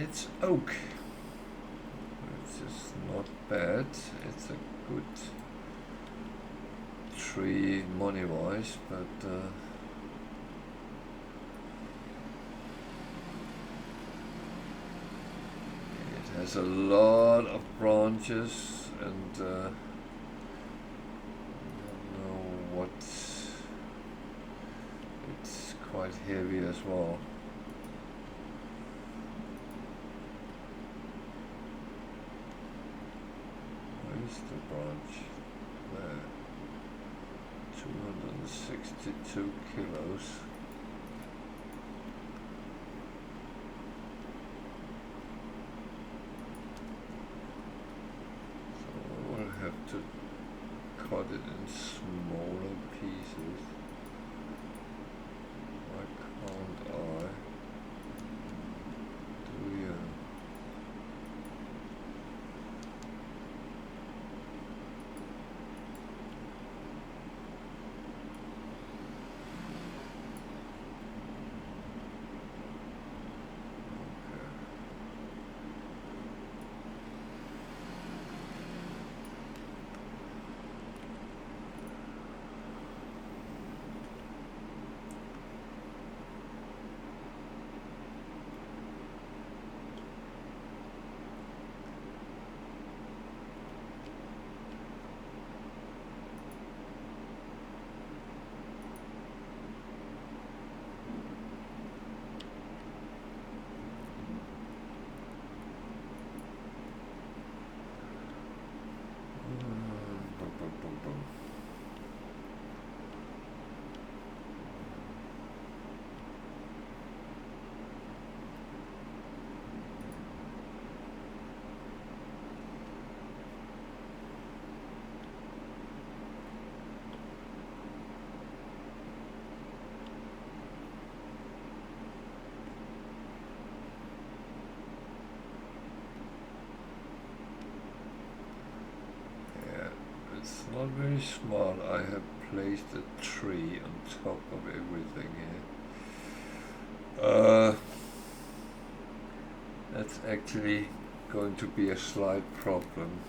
it's oak, which is not bad. It's a good tree money-wise, but it has a lot of branches, and I don't know what. It's quite heavy as well. Where's the branch? There. 262 kilos. So I will have to cut it in smaller pieces. Why can't I? Do you? It's not very smart. I have placed a tree on top of everything here. That's actually going to be a slight problem.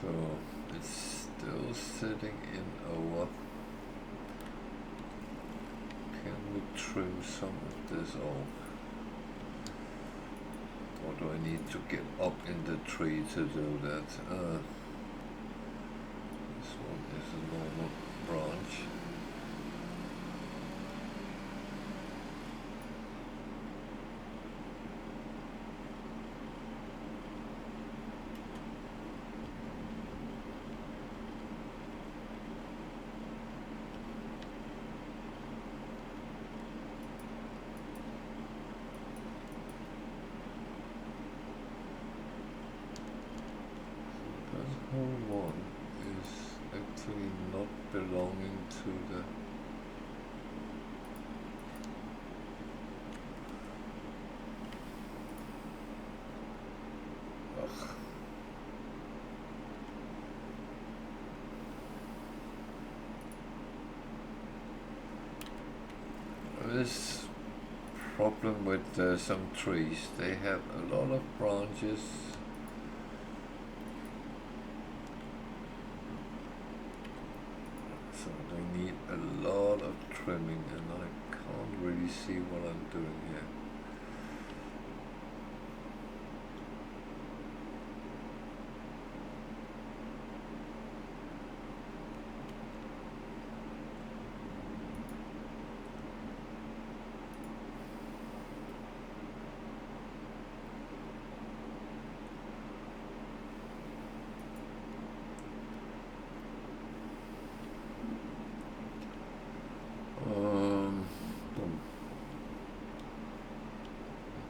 So it's still sitting in our. Can we trim some of this off? Or do I need to get up in the tree to do that? This one is a normal branch. Whole one is actually not belonging to the this problem with some trees. They have a lot of branches. So they need a lot of trimming, and I can't really see what I'm doing here.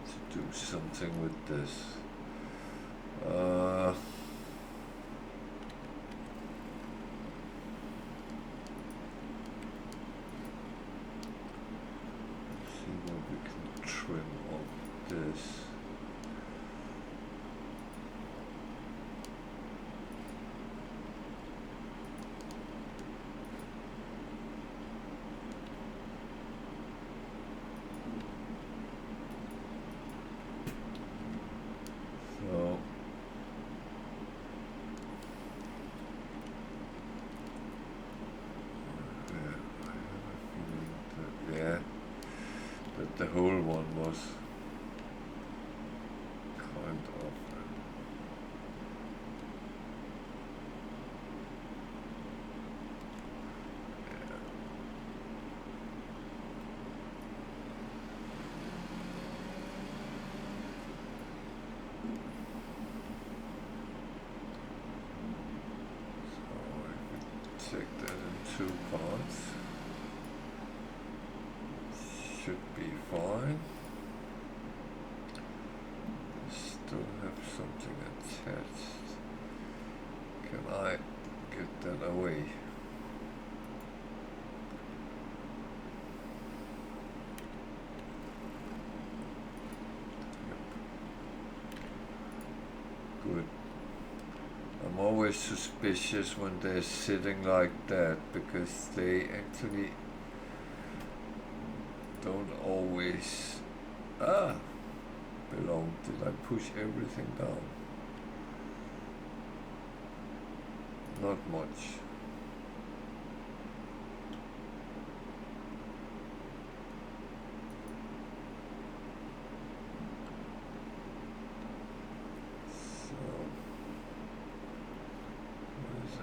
Let's do something with this. Uh, see what we can trim off this. So yeah, but the whole one was kind of so if we take that in 2 parts, should be fine. Still have something attached. Can I get that away? Good. I'm always suspicious when they're sitting like that because they actually don't always belong. Did I push everything down? Not much.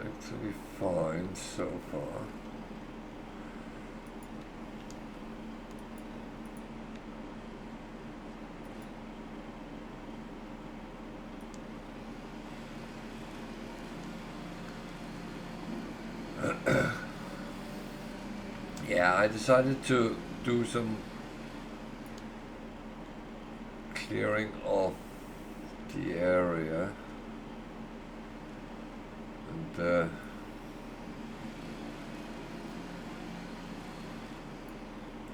Actually fine so far. Yeah, I decided to do some clearing of the area. And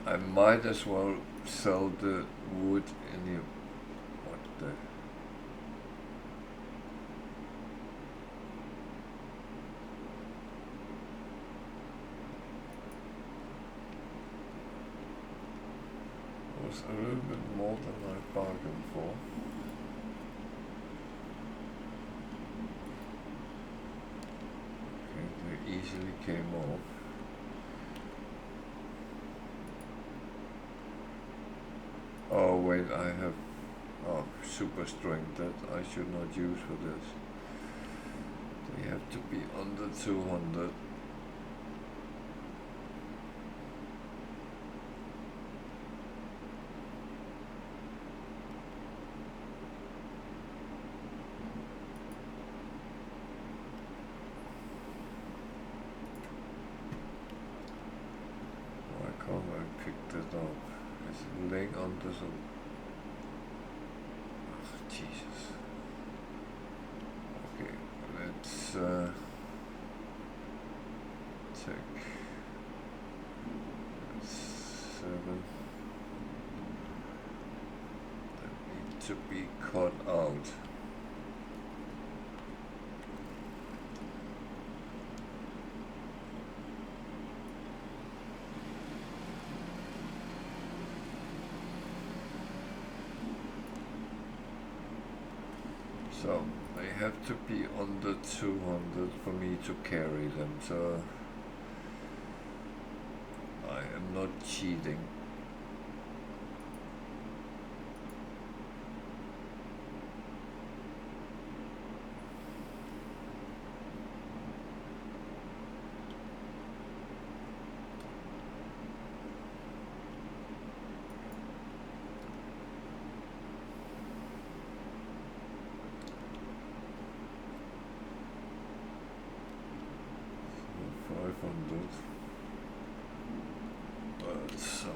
I might as well sell the wood in what the was a little bit more than I bargained for. Okay, they easily came off. Oh wait, I have super string that I should not use for this. They have to be under 200. Why can't I pick that up? Is it laying under some... Oh, Jesus. Okay, let's check. That's 7. That need to be cut out. So they have to be under 200 for me to carry them, so I am not cheating. But some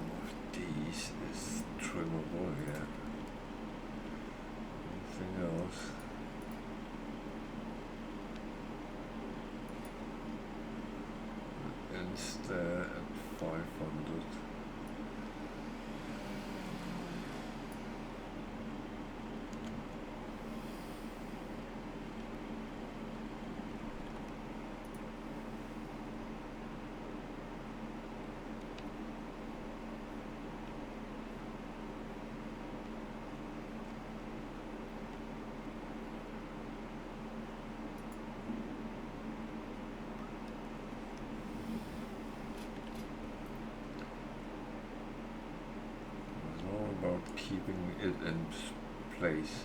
it in place.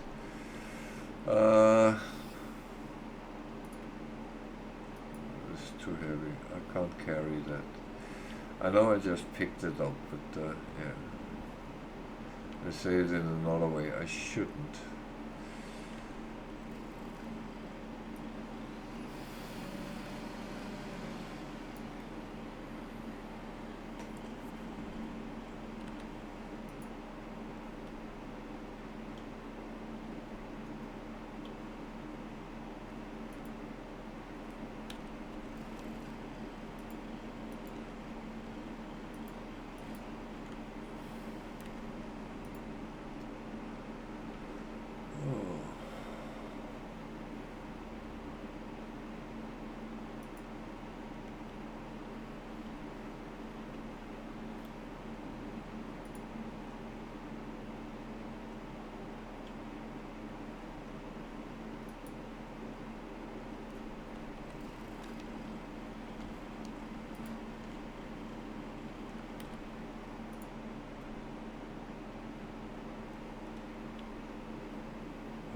It's too heavy. I can't carry that. I know I just picked it up, but yeah. Let's say it in another way. I shouldn't.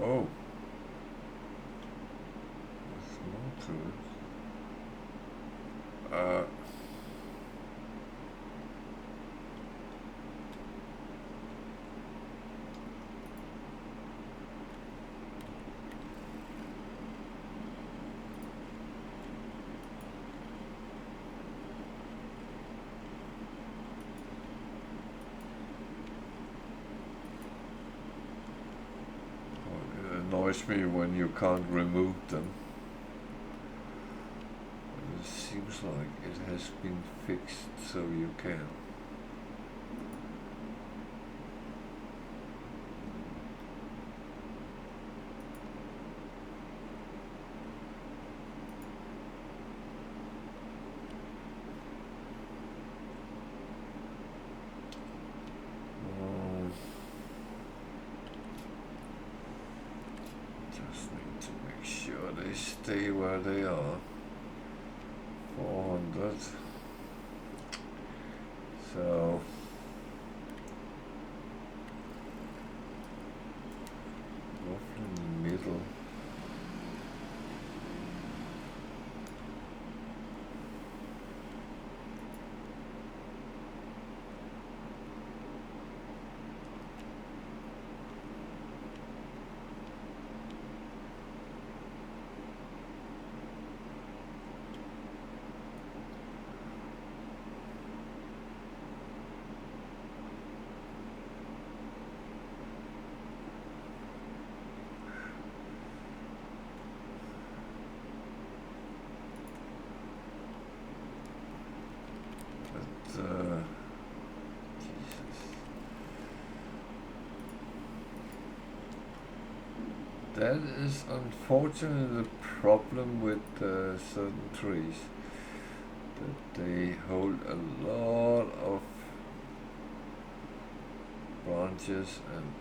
Oh, there's more to it. It annoys me when you can't remove them. It seems like it has been fixed so you can. Just need to make sure they stay where they are. 400. So roughly in the middle. Jesus. That is unfortunately the problem with certain trees, that they hold a lot of branches and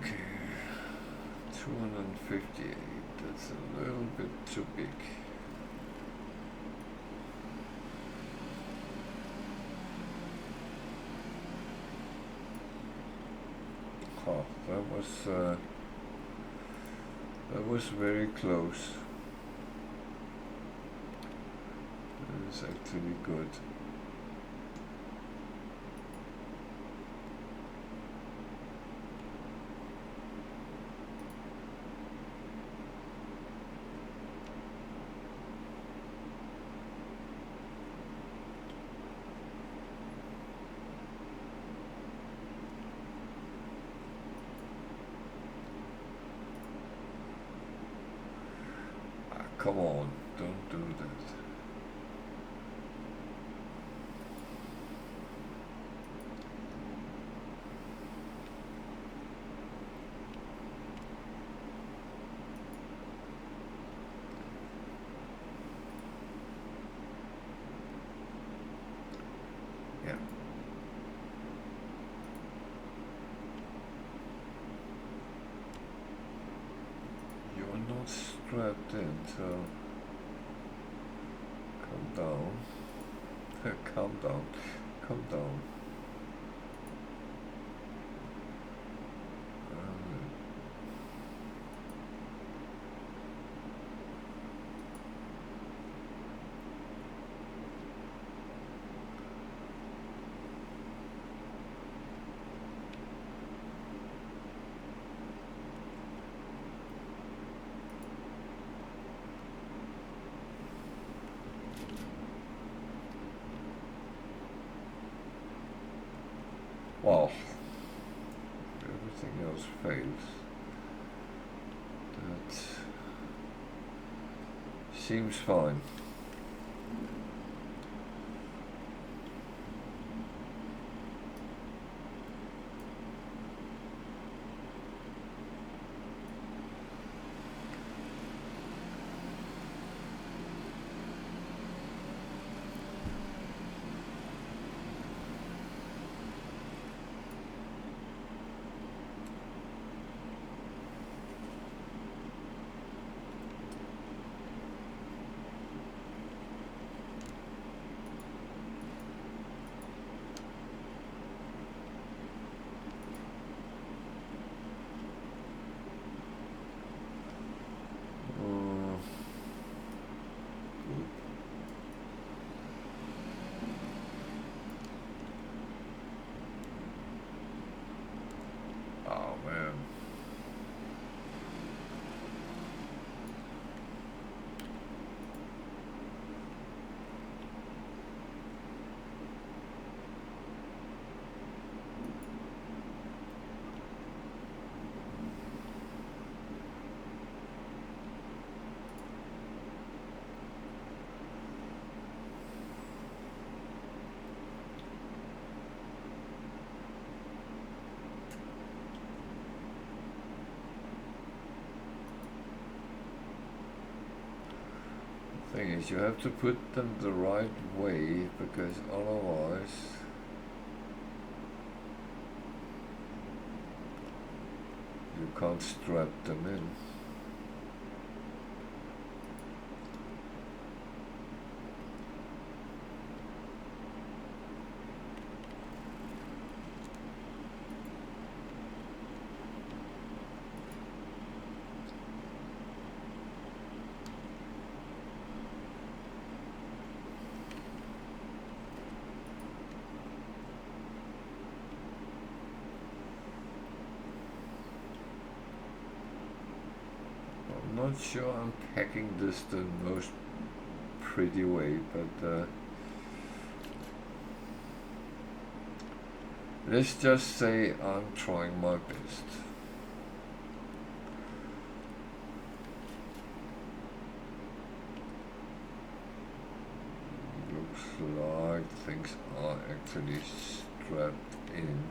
okay, 258, that's a little bit too big. Oh, that was very close. That is actually good. Come on, don't do that. strapped in, so come down, calm down, come down. Well, everything else fails. That seems fine. Oh man. Thing is, you have to put them the right way, because otherwise you can't strap them in. I'm not sure I'm packing this the most pretty way, but let's just say I'm trying my best. Looks like things are actually strapped in.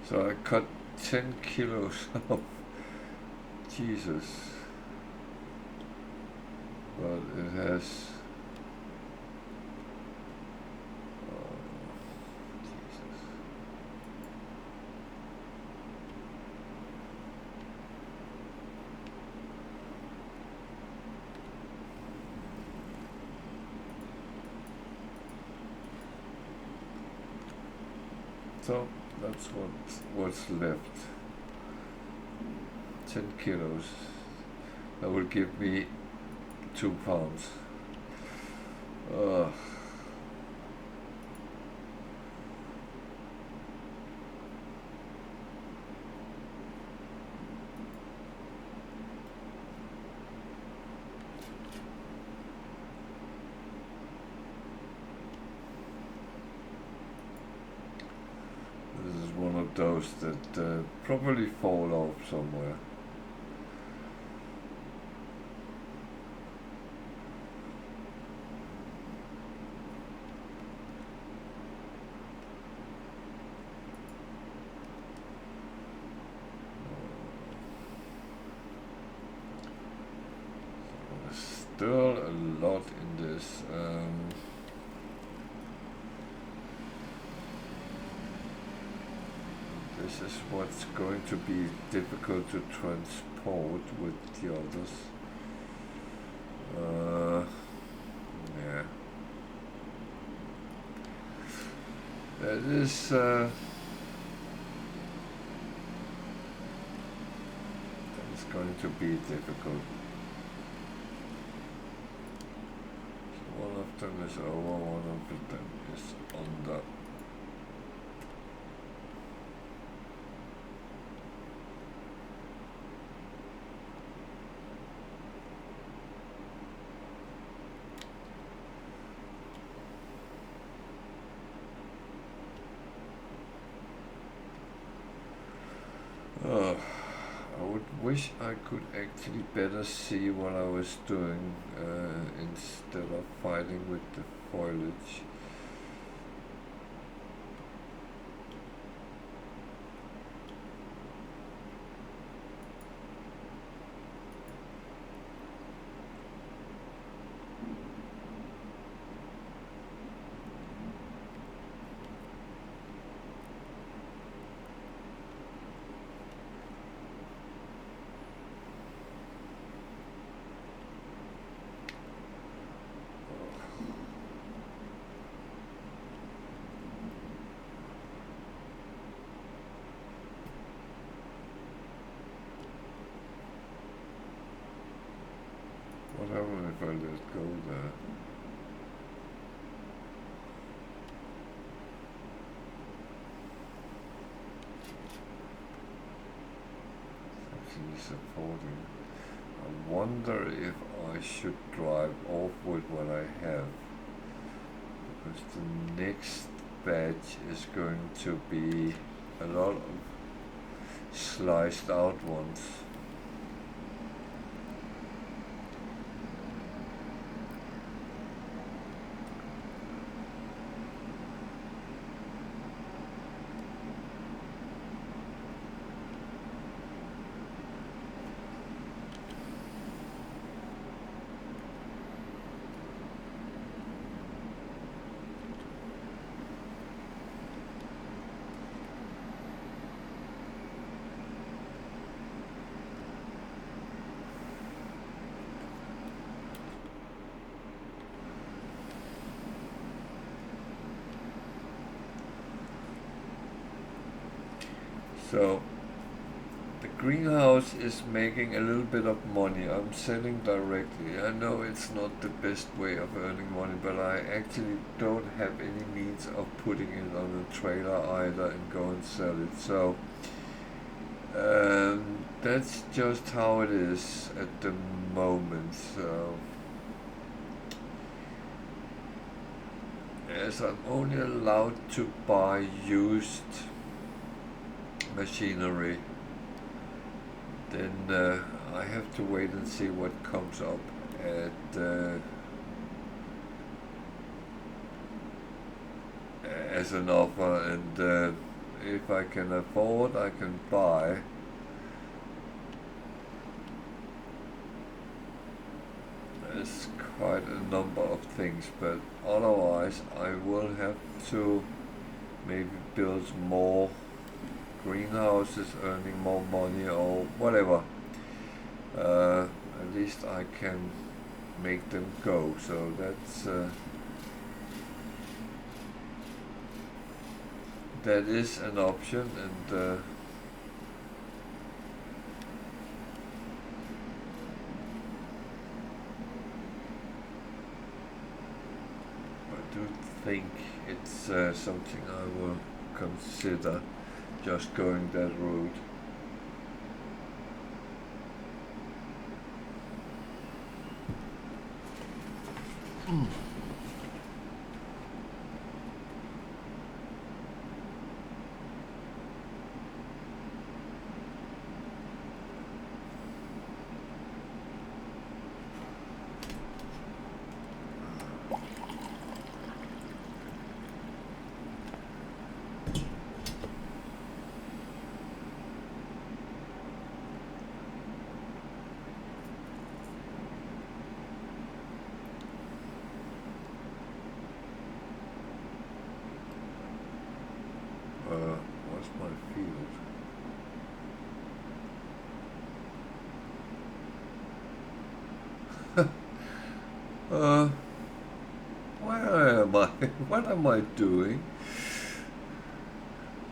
So I cut 10 kilos off. Jesus. But it has... Jesus. So that's what's left. 10 kilos. That will give me 2 pounds. This is one of those that probably fall off somewhere. Still a lot in this. This is what's going to be difficult to transport with the others. Yeah. That is that is going to be difficult. One of them is over, one of them is under. I would wish I could actually better see what I was doing instead of fighting with the foliage. What happens if I let go there? It's actually supporting. I wonder if I should drive off with what I have, because the next batch is going to be a lot of sliced out ones. So the greenhouse is making a little bit of money. I'm selling directly. I know it's not the best way of earning money, but I actually don't have any means of putting it on a trailer either and go and sell it. So that's just how it is at the moment. So as I'm only allowed to buy used machinery, then I have to wait and see what comes up at as an offer, and if I can afford, I can buy. There's quite a number of things, but otherwise I will have to maybe build more greenhouses, earning more money or whatever. At least I can make them go. So that is an option, and I do think it's something I will consider, just going that route. What's my field? Where am I? What am I doing?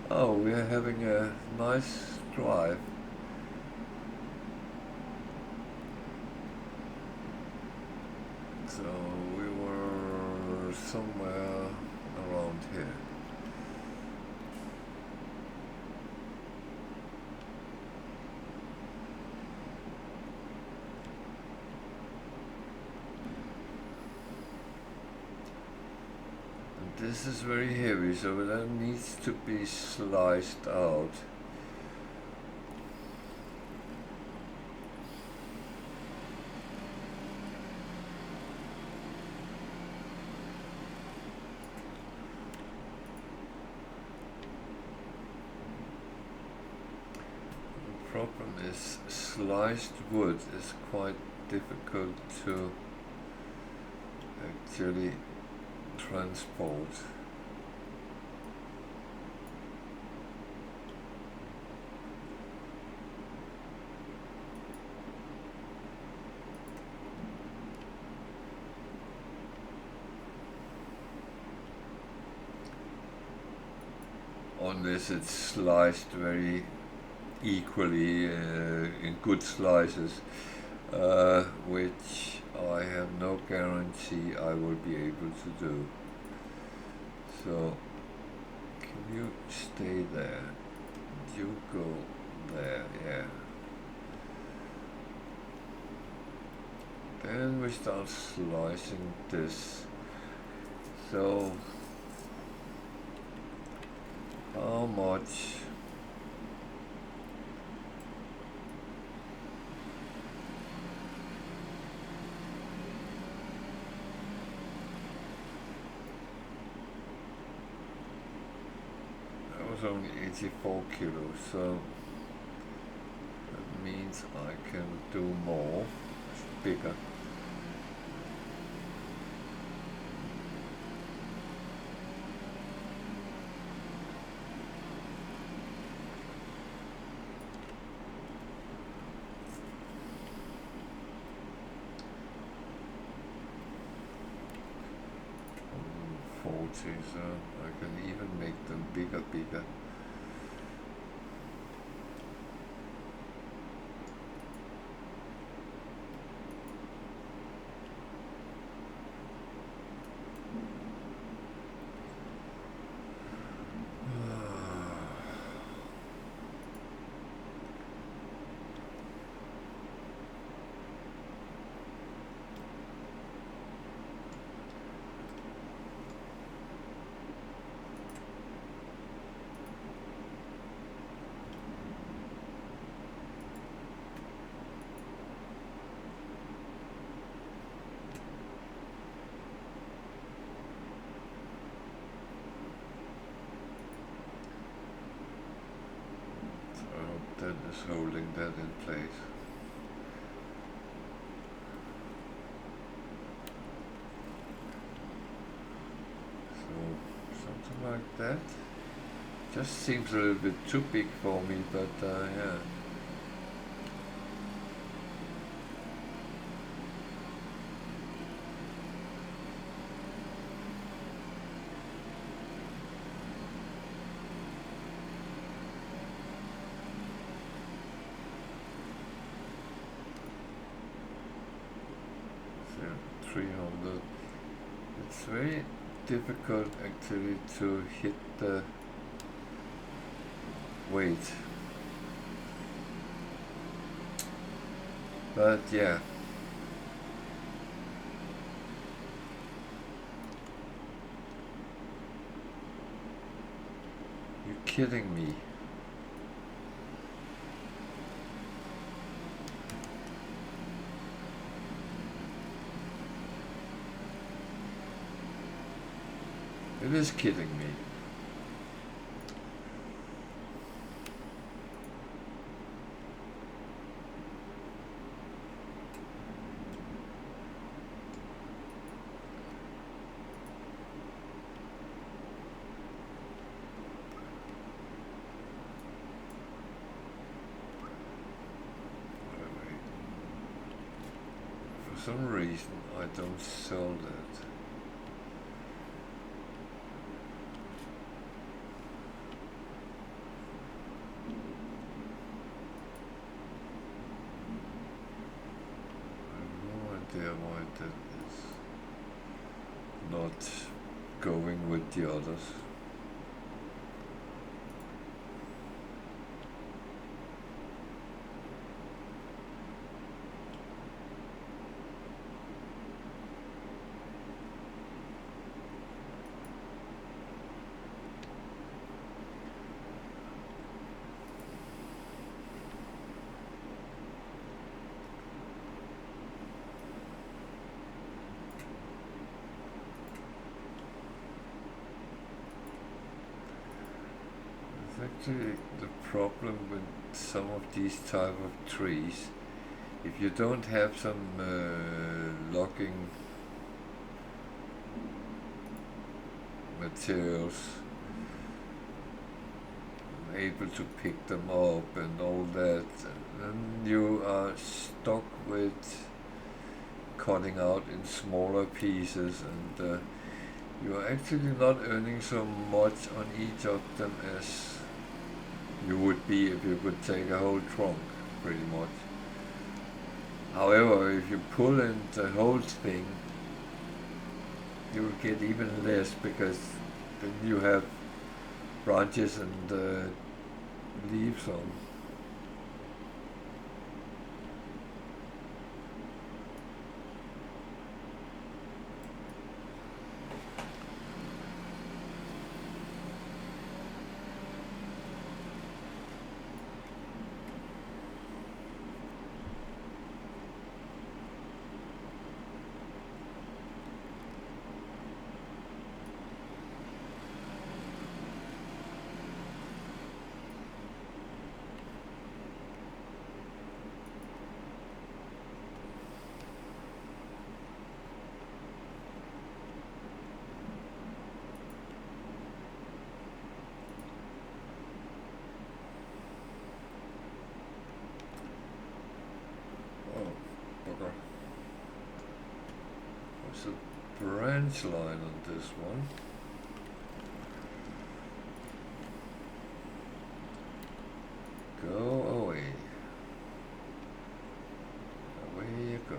Oh, we're having a nice drive. So we were somewhere around here. This is very heavy, so that needs to be sliced out. The problem is sliced wood is quite difficult to actually transport. Unless it's sliced very equally in good slices, which I have no guarantee I will be able to do. So, can you stay there? You go there, yeah. Then we start slicing this. So, how much? That was only 84 kilos, so that means I can do more. It's bigger. So I can even make them bigger. That is holding that in place. So something like that. Just seems a little bit too big for me, but yeah. 300. It's very difficult actually to hit the weight. But yeah. You're kidding me. It is kidding me. For some reason I don't sell that. Why that is not going with the others. Actually, the problem with some of these type of trees, if you don't have some logging materials, able to pick them up and all that, then you are stuck with cutting out in smaller pieces, and you are actually not earning so much on each of them as you would be if you could take a whole trunk, pretty much. However, if you pull in the whole thing, you will get even less, because then you have branches and leaves on. There's a branch line on this one. Go away. Away you go.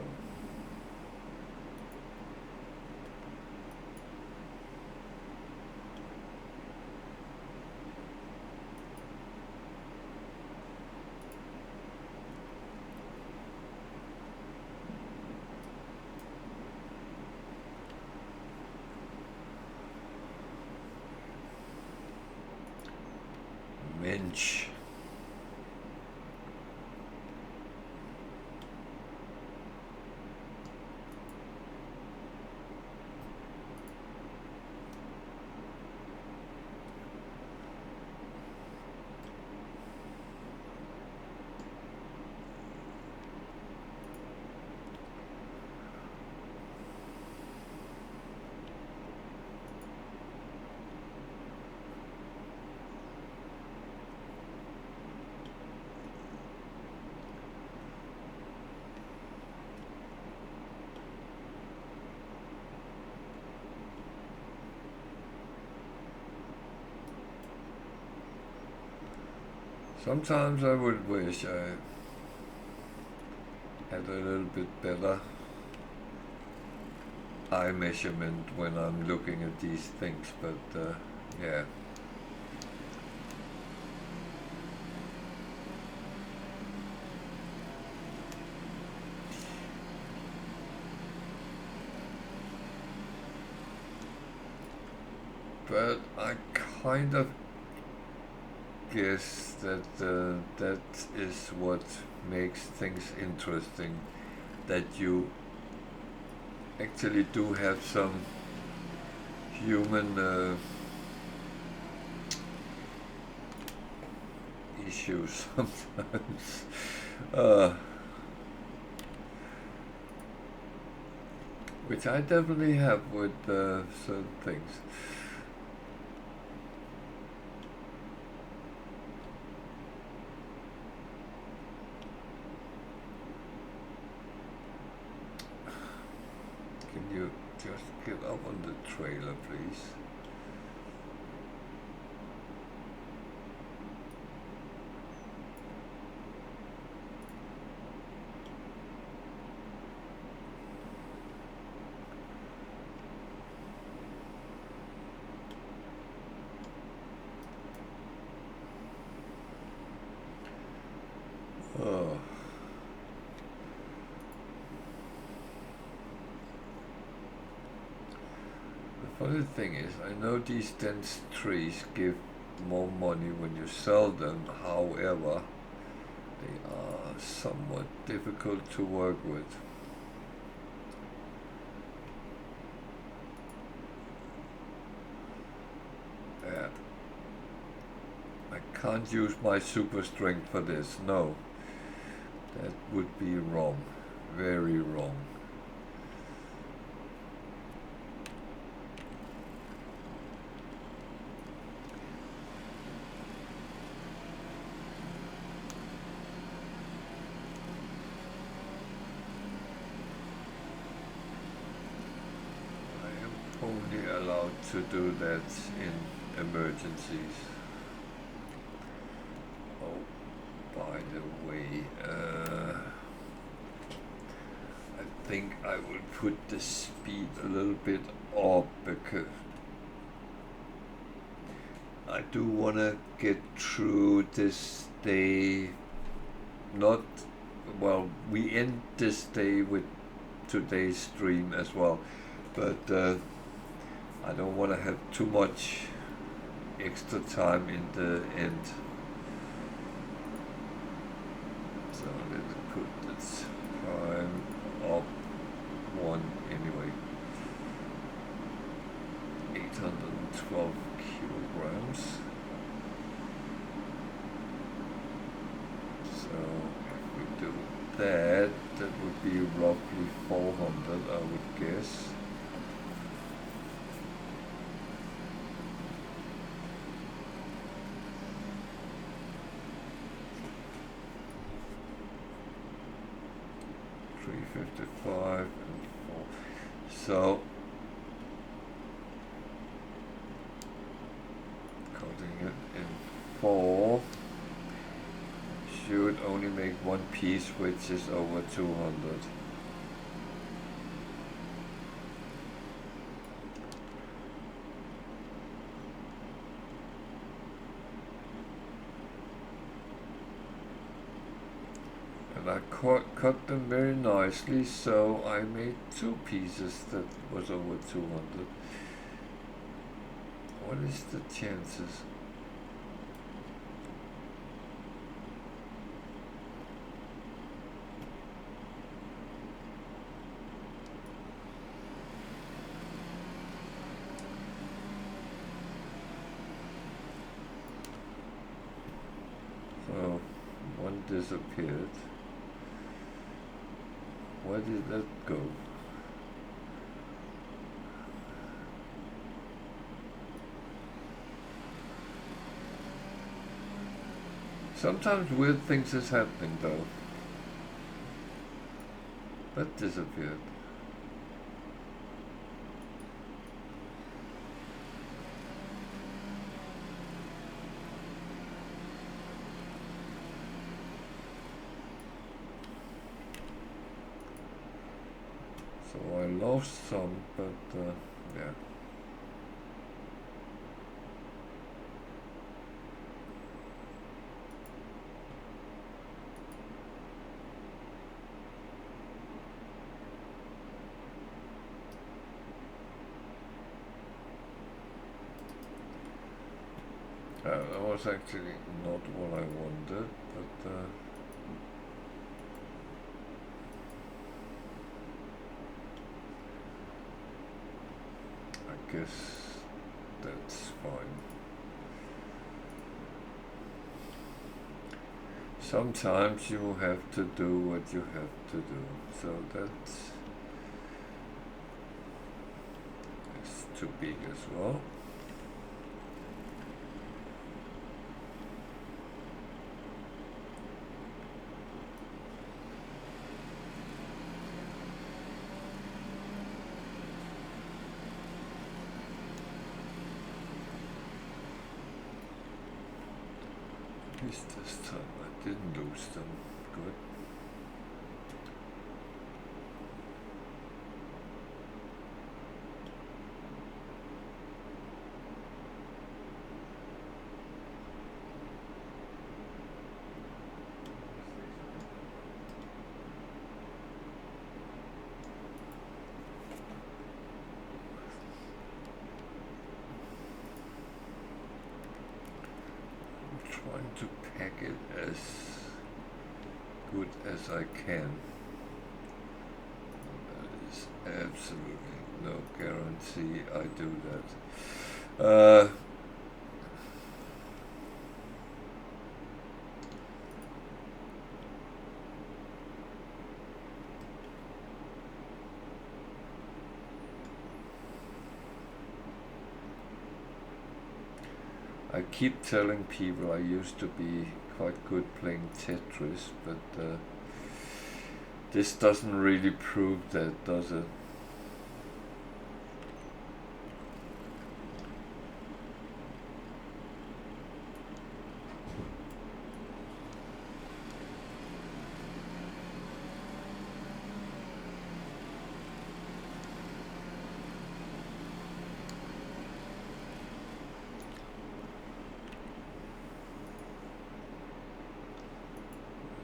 Mensch. Sometimes I would wish I had a little bit better eye measurement when I'm looking at these things, but yeah. But I kind of guess that that is what makes things interesting, that you actually do have some human issues sometimes. uh, which I definitely have with certain things. Can you just get up on the trailer, please? Oh. The funny thing is, I know these dense trees give more money when you sell them, however, they are somewhat difficult to work with. Yeah. I can't use my super strength for this, no. That would be wrong. Very wrong. I am only allowed to do that in emergencies. Oh, by the way, I think I will put the speed a little bit up because I do want to get through this day. Not, well, we end this day with today's stream as well, but I don't want to have too much extra time in the end. So let's put this time up one anyway. 812 kilograms. So if we do that, that would be roughly 400, I would guess. $355 and 4. So cutting it in 4 should only make one piece, which is over 200. And I cut them very nicely, so I made 2 pieces that was over 200. What is the chances? So one disappeared. Where did that go? Sometimes weird things is happening though. That disappeared. So I lost some, but yeah. That was actually not what I wanted, but I guess that's fine. Sometimes you have to do what you have to do, so that's too big as well. At least this time I didn't lose them. Good. Trying to pack it as good as I can. That is absolutely no guarantee I do that. I keep telling people I used to be quite good playing Tetris, but this doesn't really prove that, does it?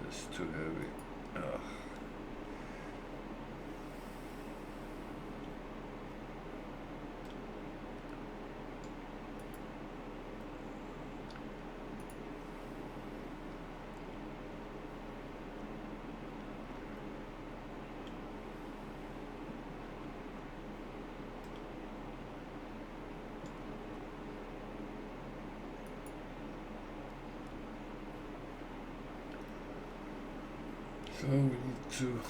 It's too heavy. Ugh. So we need to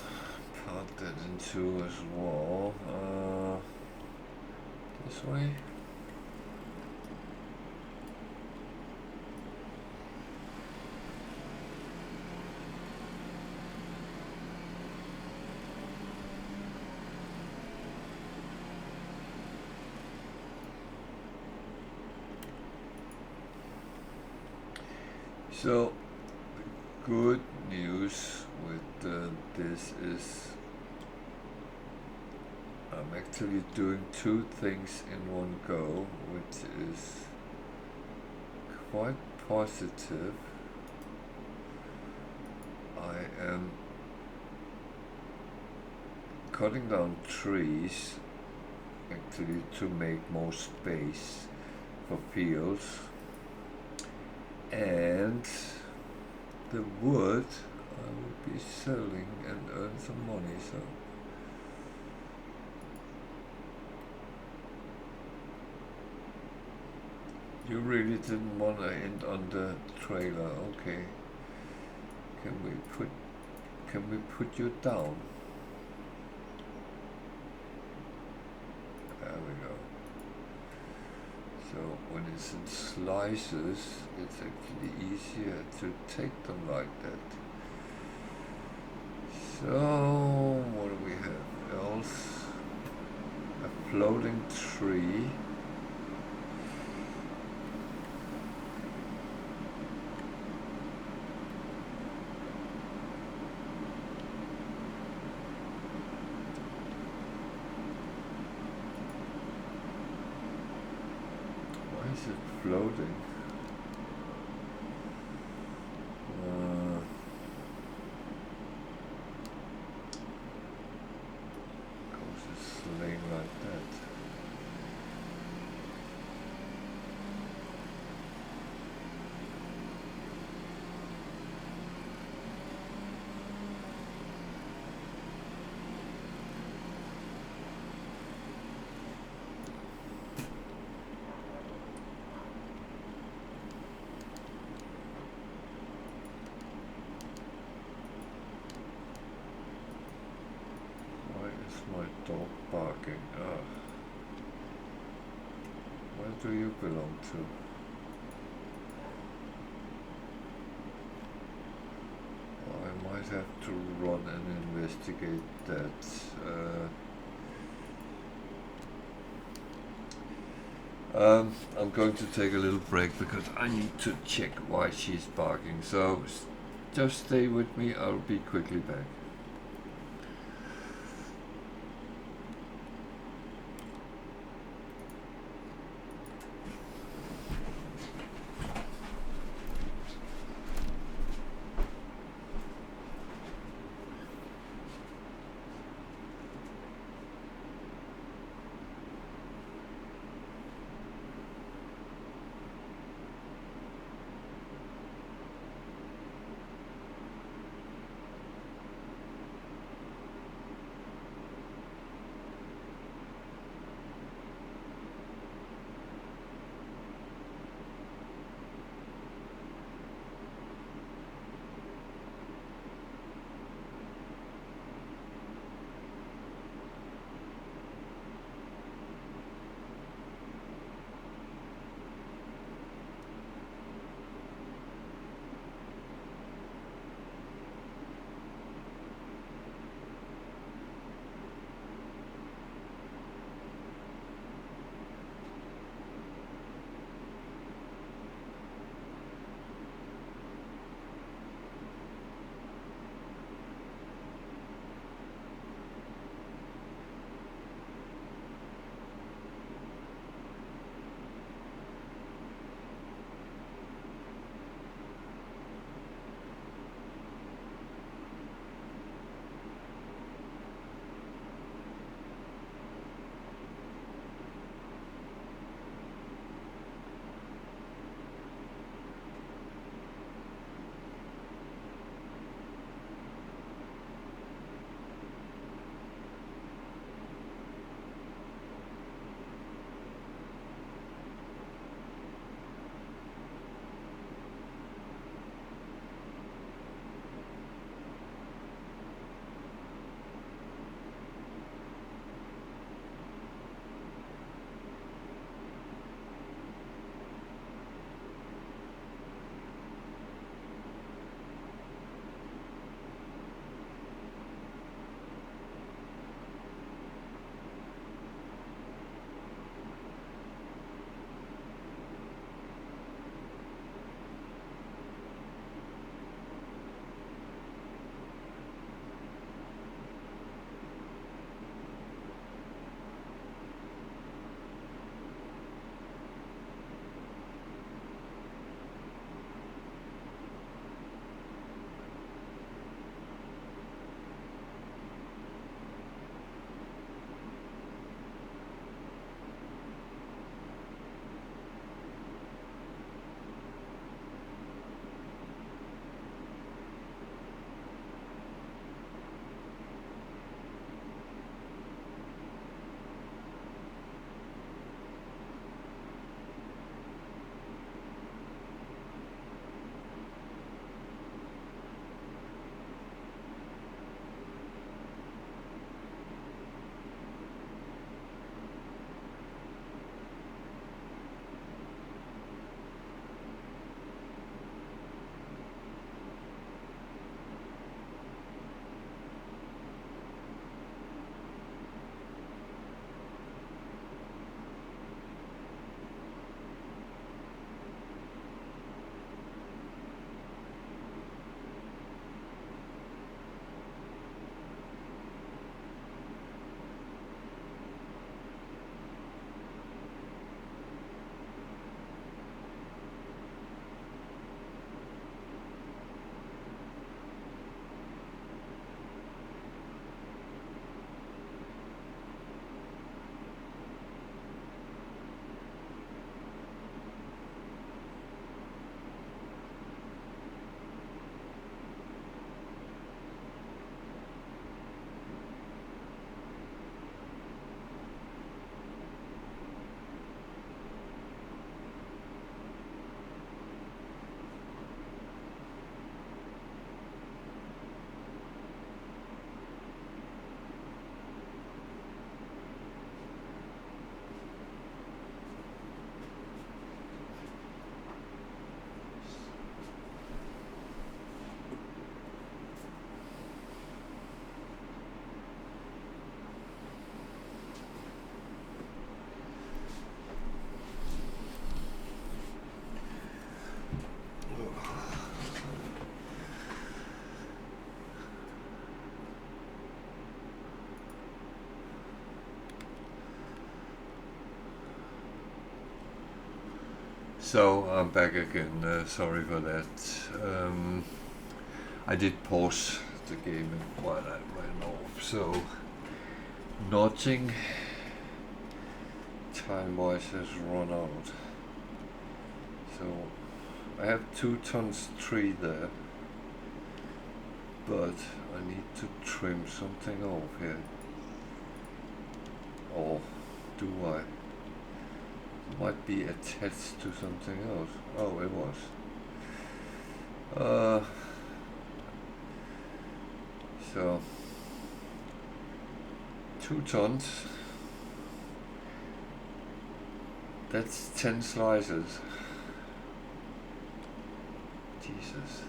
part that in two as well. This way. So the good news with this is I'm actually doing two things in one go, which is quite positive. I am cutting down trees actually to make more space for fields, and the wood I will be selling and earn some money. So you really didn't want to end on the trailer, okay? Can we put you down? There we go. So when it's in slices, it's actually easier to take them like that. So what do we have else? A floating tree. floating. Goes it's laying like that. My dog barking. Ugh. Where do you belong to? I might have to run and investigate that. I'm going to take a little break because I need to check why she's barking. So just stay with me. I'll be quickly back. So I'm back again, sorry for that. I did pause the game while I ran off, so notching time-wise has run out. So I have 2 tons tree there, but I need to trim something off here. Or do I? It might be attached to something else. Oh, it was. So 2 tons. That's 10 slices. Jesus.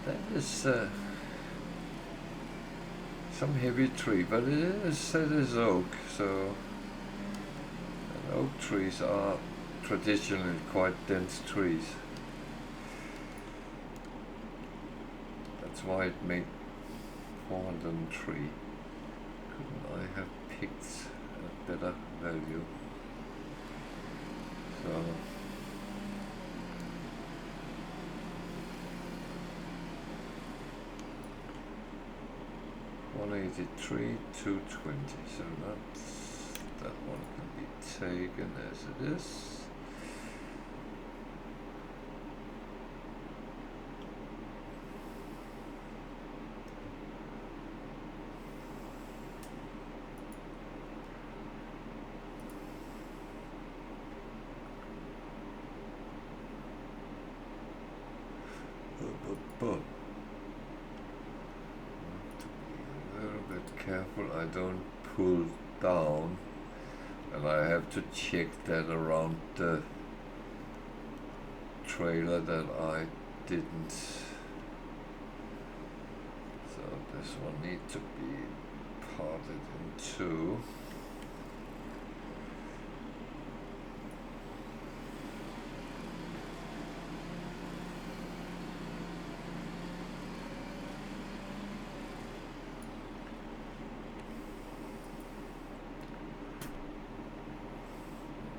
That is some heavy tree, but it is oak, so and oak trees are traditionally quite dense trees. That's why it made 403. Couldn't I have picked a better value? So 183, 220. So that one can be taken as it is. But a little bit careful I don't pull down, and I have to check that around the trailer that I didn't. So this one needs to be parted in 2.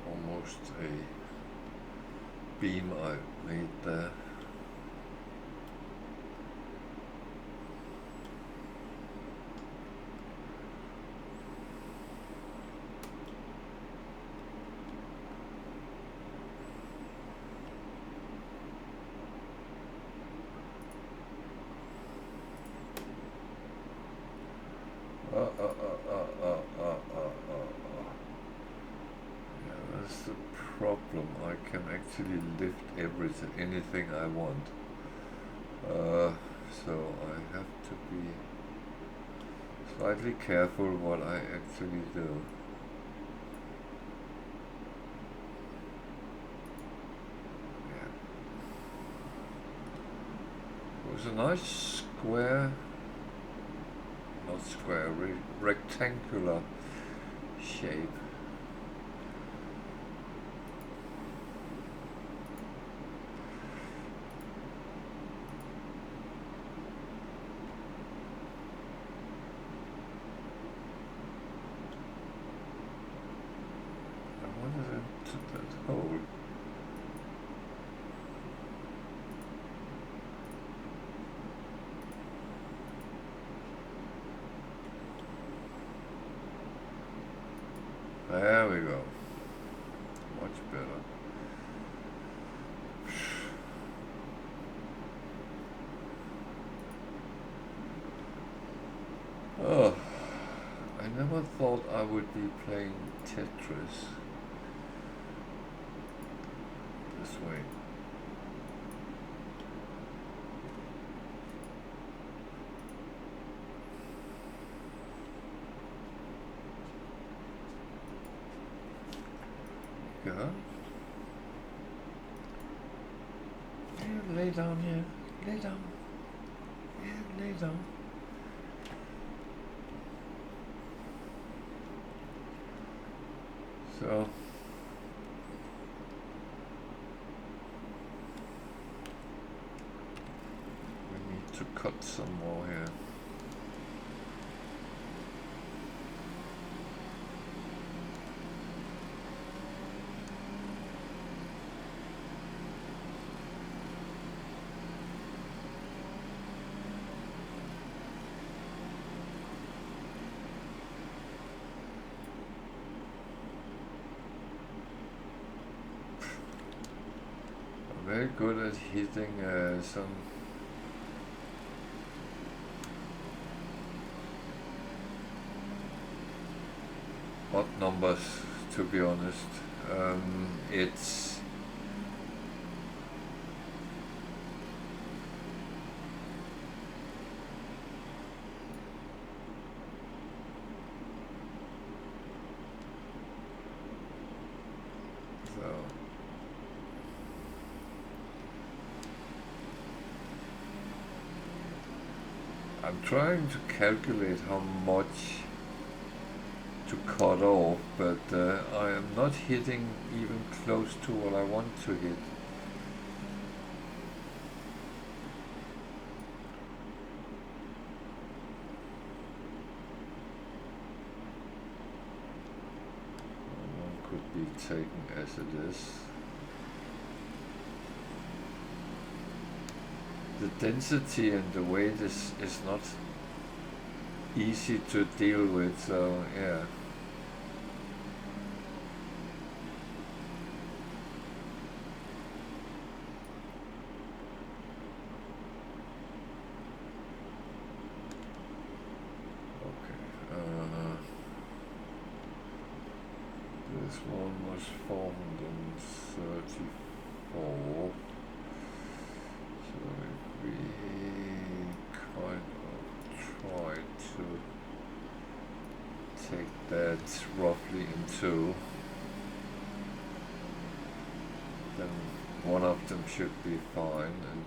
Almost a beam I made there. Yeah, that's the problem. I can actually lift anything I want. So I have to be slightly careful what I actually do. Yeah. It was a nice square, not square, rectangular shape. That hole. There we go. Much better. Oh, I never thought I would be playing Tetris this way. Yeah. Yeah, lay down here. Lay down. Yeah, lay down. So we need to cut some more here. Very good at hitting some odd numbers, to be honest. It's so I'm trying to calculate how much to cut off, but I am not hitting even close to what I want to hit. One could be taken as it is. The density and the weight is not easy to deal with, so yeah. This one was 434. So if we kind of try to take that roughly in two, then one of them should be fine. And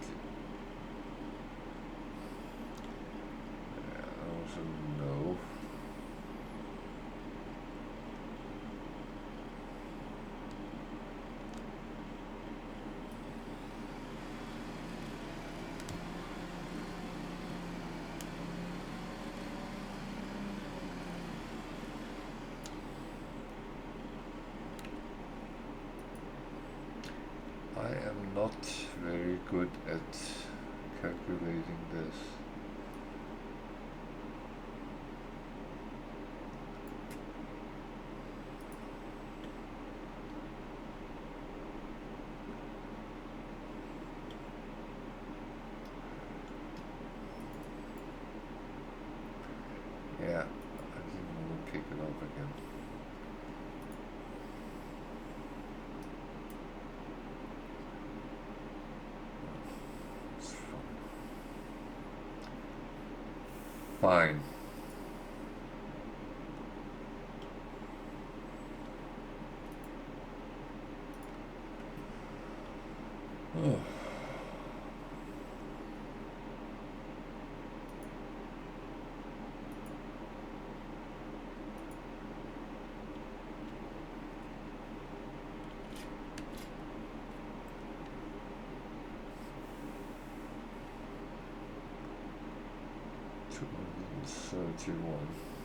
I also know. I am not very good at calculating this. Yeah, I didn't want to pick it up again. Fine. Oh. $231.